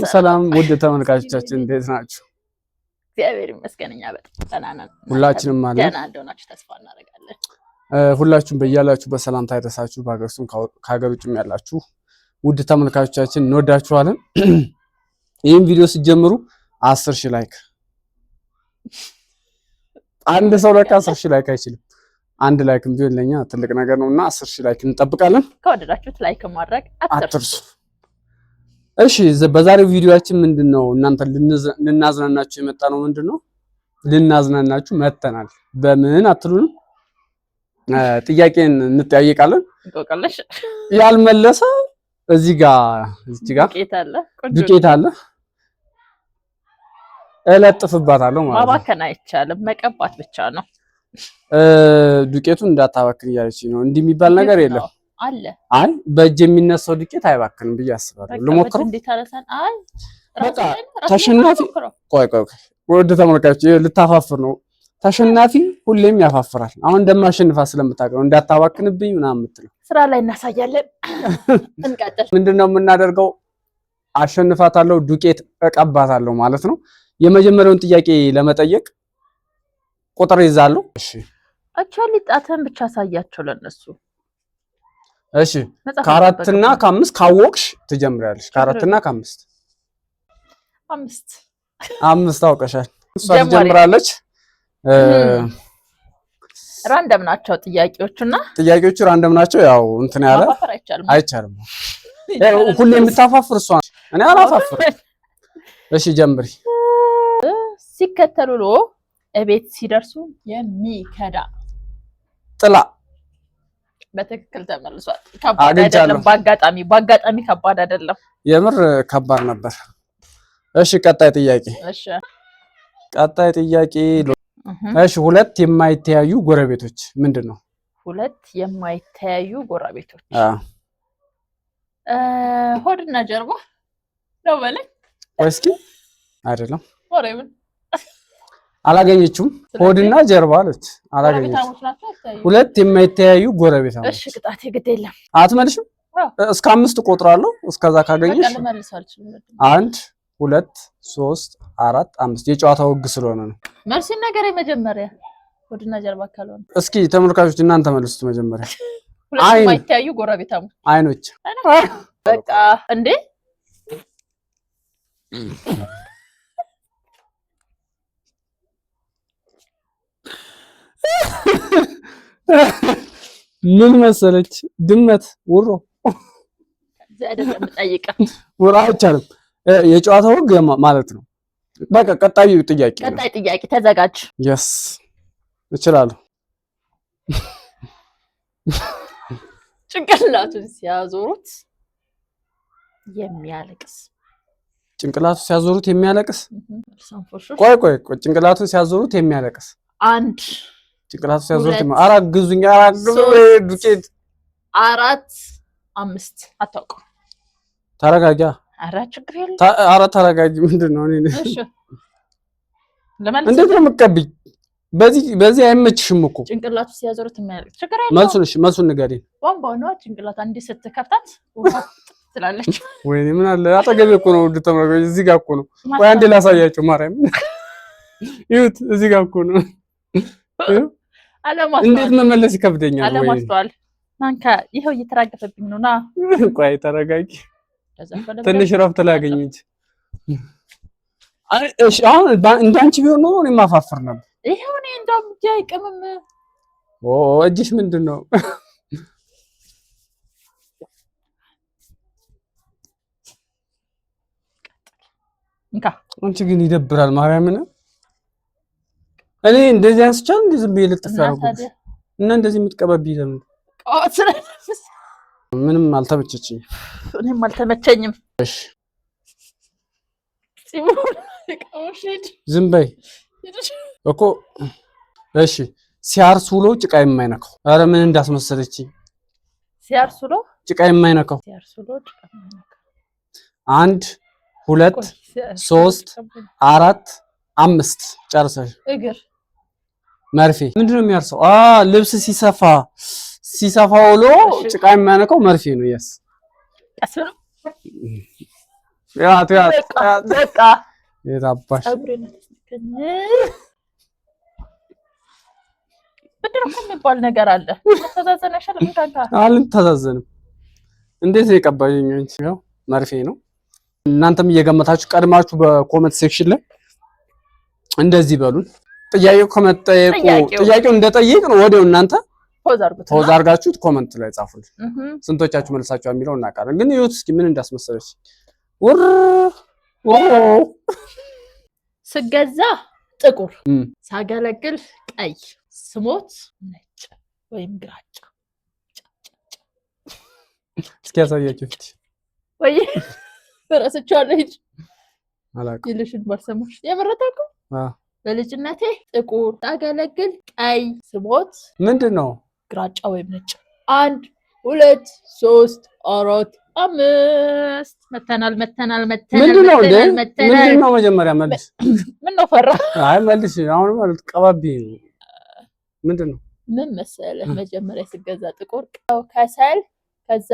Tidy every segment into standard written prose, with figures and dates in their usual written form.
ሰላም ውድ ተመልካቾቻችን እንዴት ናችሁ? እግዚአብሔር ይመስገን እኛ በጣም ደህና ነን። ሁላችንም ማለት ደህና እንደሆናችሁ ተስፋ እናደርጋለን። ሁላችሁም በያላችሁ በሰላም ታይደሳችሁ በሀገር ውስጥም ከሀገር ውጭም ያላችሁ ውድ ተመልካቾቻችን እንወዳችኋለን። ይህን ቪዲዮ ሲጀምሩ 10,000 ላይክ አንድ ሰው ለካ 10,000 ላይክ አይችልም። አንድ ላይክም ቢሆን ለኛ ትልቅ ነገር ነውና 10,000 ላይክ እንጠብቃለን። ከወደዳችሁት ላይክ ማድረግ አትርሱ። እሺ በዛሬው ቪዲዮአችን ምንድነው እናንተ ልናዝናናችሁ የመጣ ነው። ምንድነው ልናዝናናችሁ መተናል። በምን አትሉንም? ጥያቄን እንጠያየቃለን። እንቆቅልሽ ያልመለሰ እዚህ ጋር ዱቄት አለ እለጥፍባታለሁ ማለት ነው። ማባከን አይቻልም፣ መቀባት ብቻ ነው። ዱቄቱን እንዳታባክን እያለች ነው። እንዲህ የሚባል ነገር የለም አለ። አይ በእጅ የሚነሳው ዱቄት አይባክንም ብዬ አስባለሁ። ልሞክረው። በቃ ተሸናፊ ቆይ ወደ ተመልካቾች ልታፋፍር ነው። ተሸናፊ ሁሌም ያፋፍራል። አሁን እንደማሸንፋ ስለምታውቀው እንዳታባክንብኝ ምናምን የምትለው ስራ ላይ እናሳያለን። እንቀጥል። ምንድነው የምናደርገው? አሸንፋታለሁ፣ ዱቄት እቀባታለሁ ማለት ነው። የመጀመሪያውን ጥያቄ ለመጠየቅ ቁጥር ይዛለሁ። እሺ አቻሊ ጣተን ብቻ አሳያቸው ለነሱ። እሺ ከአራትና ከአምስት ካወቅሽ ትጀምሪያለሽ። ከአራትና ከአምስት አምስት አውቀሻል። እሷ ትጀምራለች። ራንደም ናቸው ጥያቄዎቹ ራንደም ናቸው። ያው እንትን ያለ አይቻልም። ሁሌ የምታፋፍር እሷ ነች፣ እኔ አላፋፍርም። እሺ ጀምሪ። ሲከተሉ እቤት ሲደርሱ የሚከዳ ጥላ። በትክክል ተመልሷል። ከባድ አይደለም። በአጋጣሚ ከባድ አይደለም። የምር ከባድ ነበር። እሺ ቀጣይ ጥያቄ። እሺ ሁለት የማይተያዩ ጎረቤቶች ምንድን ነው? ሁለት የማይተያዩ ጎረቤቶች ሆድና ጀርባ ነው በለኝ። እስኪ አይደለም። አላገኘችውም። ሆድና ጀርባ አለች። አላገኘችም። ሁለት የማይተያዩ ጎረቤቶች። እሺ ቅጣቴ ግድ የለም። አትመልሽም? እስከ 5 እቆጥራለሁ። እስከዛ ካገኘሽ 1 2 3 4 5 የጨዋታው ህግ ስለሆነ ነው። መልስ ነገር የመጀመሪያ ሆድና ጀርባ ካልሆነ እስኪ ተመልካቾች እናንተ መልሱት መጀመሪያ። ሁለት የማይተያዩ ጎረቤታሞች አይኖች። በቃ እንዴ ምን መሰለች ድመት ውሮ አይደለም ጠይቀ ውራ አይቻልም። የጨዋታው ህግ ማለት ነው። በቃ ቀጣይ ጥያቄ ተዘጋጅ። yes እችላለሁ። ጭንቅላቱን ሲያዞሩት የሚያለቅስ ቆይ ጭንቅላቱን ሲያዞሩት የሚያለቅስ አንድ ጭንቅላቱን ሲያዞሩት ግዙኛ ዱቄት 4 5 አታውቅም። ተረጋጋ። ኧረ ችግር የለም። ኧረ ተረጋጊ። ምንድን ነው? እሺ እንዴት ነው የምትቀቢኝ? በዚህ አይመችሽም እኮ ጭንቅላቱ ሲያዞሩት የሚያለቅስ ችግር የለም። መልሱን ንገሪኝ። ቧንቧው ነው ጭንቅላት አንዴ ስትከፍታት ውሃ ትላለች። ወይኔ ምን አለ አጠገቤ እኮ ነው። ውድ ተመልካቾች እዚህ ጋር እኮ ነው። ቆይ አንዴ ላሳያቸው። ማርያም ይሁት እዚህ ጋር እኮ ነው። እንዴት መመለስ ይከብደኛል። አለማስተዋል ማንካ ይሄው እየተራገፈብኝ ነው። ና ቆይ ተረጋጊ። ትንሽ ረፍት ላገኝ እንጂ። እሺ አሁን እንዳንቺ ቢሆን ነው እኔ ማፋፈር ነበር። ይሄው እኔ እንደውም እጄ አይቅምም። እጅሽ ምንድን ነው? አንቺ ግን ይደብራል። ማርያምን እኔ እንደዚህ አንስቻለሁ እንዴ ዝም ብዬ ልጥፍ ያደርጉት እና እንደዚህ የምትቀበብኝ ለምን? ምንም አልተመቸኝም። እኔም አልተመቸኝም። እሺ ዝም በይ እኮ። እሺ ሲያርስ ውሎ ጭቃ የማይነካው። ኧረ ምን እንዳስመሰለችኝ። ሲያርስ ውሎ ጭቃ የማይነካው 1 2 3 4 5 ጨርሰሽ። እግር መርፌ ምንድነው የሚያርሰው? ልብስ ሲሰፋ ውሎ ጭቃ የሚያነካው መርፌ ነው። የስ በቃ የታባሽ ምንድን ነው የሚባል ነገር አለ። አልተዛዘንም። እንዴት ነው የቀባኝ? ያው መርፌ ነው። እናንተም እየገመታችሁ ቀድማችሁ በኮመንት ሴክሽን ላይ እንደዚህ በሉን። ጥያቄው እንደጠየቅ ነው ወዲያው እናንተ ፖዝ አድርጋችሁት ኮመንት ላይ ጻፉልን። ስንቶቻችሁ መልሳችሁ የሚለው እናውቃለን። ግን ይሁት እስኪ ምን እንዳስመሰለች ስገዛ ጥቁር፣ ሳገለግል ቀይ፣ ስሞት ነጭ ወይም ግራጫ። እስኪ ያሳያችሁ ፊት ወይ በራስቻለሁ ሂጅ አላውቅም። ይልሽን ባልሰማሽ የመረጠኩ በልጅነቴ ጥቁር፣ ሳገለግል ቀይ፣ ስሞት ምንድነው ግራጫ ወይም ነጭ። 1 2 3 4 5 መተናል። ምንድነው መጀመሪያ መልስ። ምን ነው ፈራ? አይ መልስ። አሁን ማለት ቀባቢ ምንድነው? ምን መሰለህ መጀመሪያ ሲገዛ ጥቁር ከሰል፣ ከዛ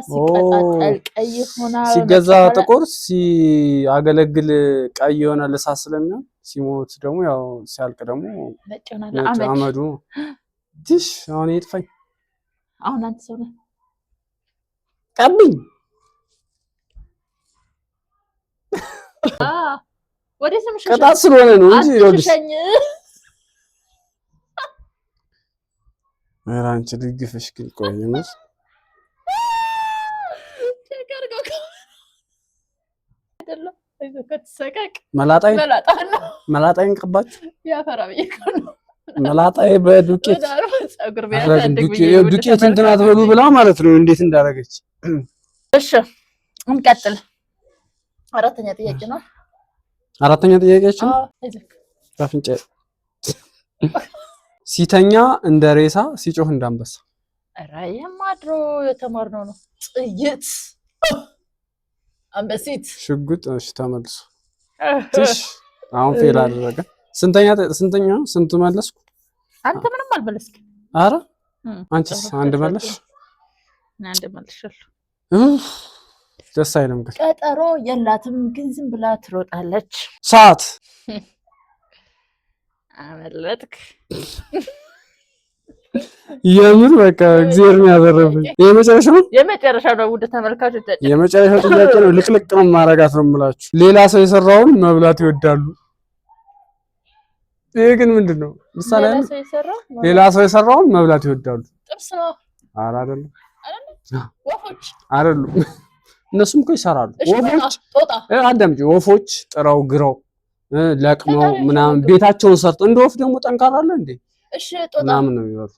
ሲቀጣጠል ቀይ ሆናል። ሲገዛ ጥቁር፣ ሲያገለግል ቀይ ይሆናል እሳት ስለሚሆን፣ ሲሞት ደግሞ ያው ሲያልቅ ደግሞ ነጭ ይሆናል አመዱ። ትሽ አሁን ይጥፋኝ። አሁን አንተ ሰው ነህ ቀብኝ። ወደ ስምሽ ቅጣት ስለሆነ ነው እንጂ ይኸውልሽ አንቺ ልግፍሽ ግን ቆይ ነው መላጣይን ቀባችሁ። መላጣይ በዱቄት ዱቄት እንትን አትበሉ ብላ ማለት ነው። እንዴት እንዳደረገች። እሺ እንቀጥል። አራተኛ ጥያቄ ነው። አራተኛ ጥያቄያችን አፍንጫ ሲተኛ እንደ ሬሳ ሲጮህ እንዳንበሳ። ኧረ የማድሮ የተማርነው ነው። ጥይት፣ አንበሲት፣ ሽጉጥ። እሺ ተመልሶ ትሽ አሁን ፌል አደረገ። ስንት መለስኩ? አንተ ምንም አልመለስክም። ኧረ አንቺስ አንድ መለሽ? አንድ መልሻለሁ። ደስ አይልም ግን። ቀጠሮ የላትም ግን ዝም ብላ ትሮጣለች። ሰዓት። አመለጥክ። የምን በቃ እግዚአብሔር የሚያዘረብኝ የመጨረሻው ነው። ውድ ተመልካቾቻችን የመጨረሻው ጥያቄ ነው። ልቅልቅ ነው ማረጋት ነው የምላችሁ። ሌላ ሰው የሰራውን መብላት ይወዳሉ። ይሄ ግን ምንድነው? ምሳሌ ሌላ ሰው የሰራውን መብላት ይወዳሉ። ጥብስ ነው። ኧረ አይደለም ወፎች አይደሉም። እነሱም እኮ ይሰራሉ። ወፎች አዳምጪ። ወፎች ጥረው ግረው ለቅመው ምናምን ቤታቸውን ሰርተው እንደ ወፍ ደግሞ ጠንካራ አለ እንዴ? እሺ ጦጣ ምናምን ነው የሚበሉ።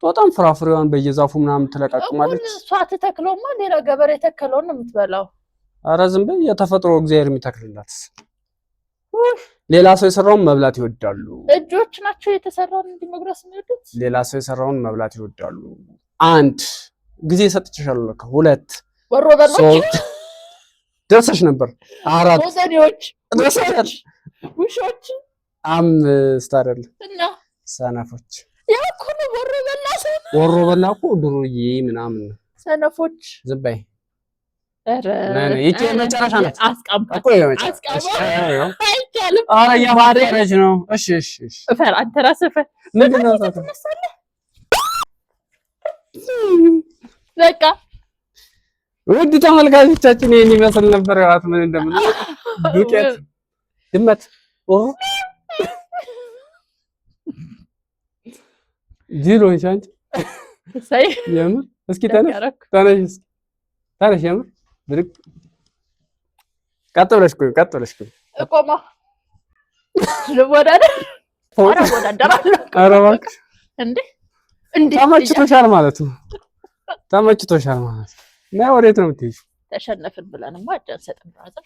ጦጣም ፍራፍሬዋን በየዛፉ ምናምን ትለቃቅማለች። እሷ ትተክለውማ ሌላ ገበሬ ተከለውን ነው የምትበላው። ኧረ ዝም በይ። የተፈጥሮ እግዚአብሔር የሚተክልላት። ሌላ ሰው የሰራውን መብላት ይወዳሉ። እጆች ናቸው የተሰራውን እንዲመጉረስ የሚወዱት። ሌላ ሰው የሰራውን መብላት ይወዳሉ። 1 ጊዜ ሰጥቼሻለሁ። ለካ 2 ወሮ በሎች ደርሰሽ ነበር። 4 ወዘኔዎች ደርሰሽ ውሾች 5 አይደል እና ሰነፎች። ያው እኮ ነው ወሮ በላ ሰው ወሮ በላ እኮ ድሮዬ ምናምን ሰነፎች። ዝም በይ። ኧረ ይቺ የመጨረሻ ናት። አስቀምጣ እኮ የመጨረሻ አይቻልም። ኧረ እያባረረች ነው። እሺ እፈር። አንተ ራስህ እፈር። ምንድን ነው በቃ ውድ ተመልካቾቻችን ይሄን ይመስል ነበር። ያዋት ምን እንደምን ዱቄት ድመት ጂሮ እንሻንቺ ሳይ የምር እስኪ ተነሽ የምር ብድግ ቀጥ ብለሽ ቆይ እቆማ ልወዳደር። ኧረ እባክሽ እንዴ ተመችቶሻል ማለት ነው። ተመችቶሻል ማለት ነው። እና ወዴት ነው የምትሄጂው? ተሸነፍን ብለንማ እጅ አንሰጥም ብራዘር።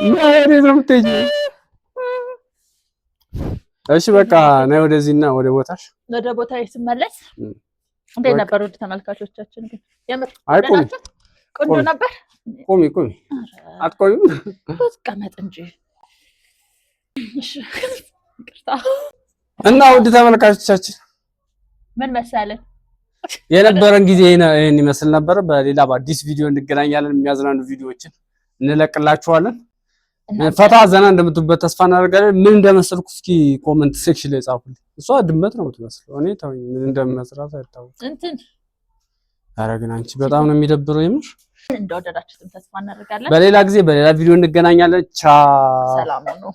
እና ወዴት ነው የምትሄጂው? እሺ በቃ ነይ ወደዚህና ወደ ቦታሽ። ወደ ቦታዬ ስመለስ እንዴት ነበር ውድ ተመልካቾቻችን? ግን የምር ቆንጆ ነበር። ቁሚ አትቆዩም? ተቀመጥ እንጂ። እሺ ይቅርታ። እና ውድ ተመልካቾቻችን ምን መሰለን የነበረን ጊዜ ይሄን ይመስል ነበር። በሌላ በአዲስ ቪዲዮ እንገናኛለን። የሚያዝናኑ ቪዲዮዎችን እንለቅላችኋለን። ፈታ ዘና እንደምትሉበት ተስፋ እናደርጋለን። ምን እንደመሰልኩ እስኪ ኮሜንት ሴክሽን ላይ ጻፉልኝ። እሷ ድመት ነው የምትመስለው። እኔ ተውኝ፣ ምን እንደምመስላት አይታወቅም። ኧረ ግን አንቺ በጣም ነው የሚደብረው። የምር እንደወደዳችሁትም ተስፋ እናደርጋለን። በሌላ ጊዜ በሌላ ቪዲዮ እንገናኛለን። ቻው፣ ሰላም ነው።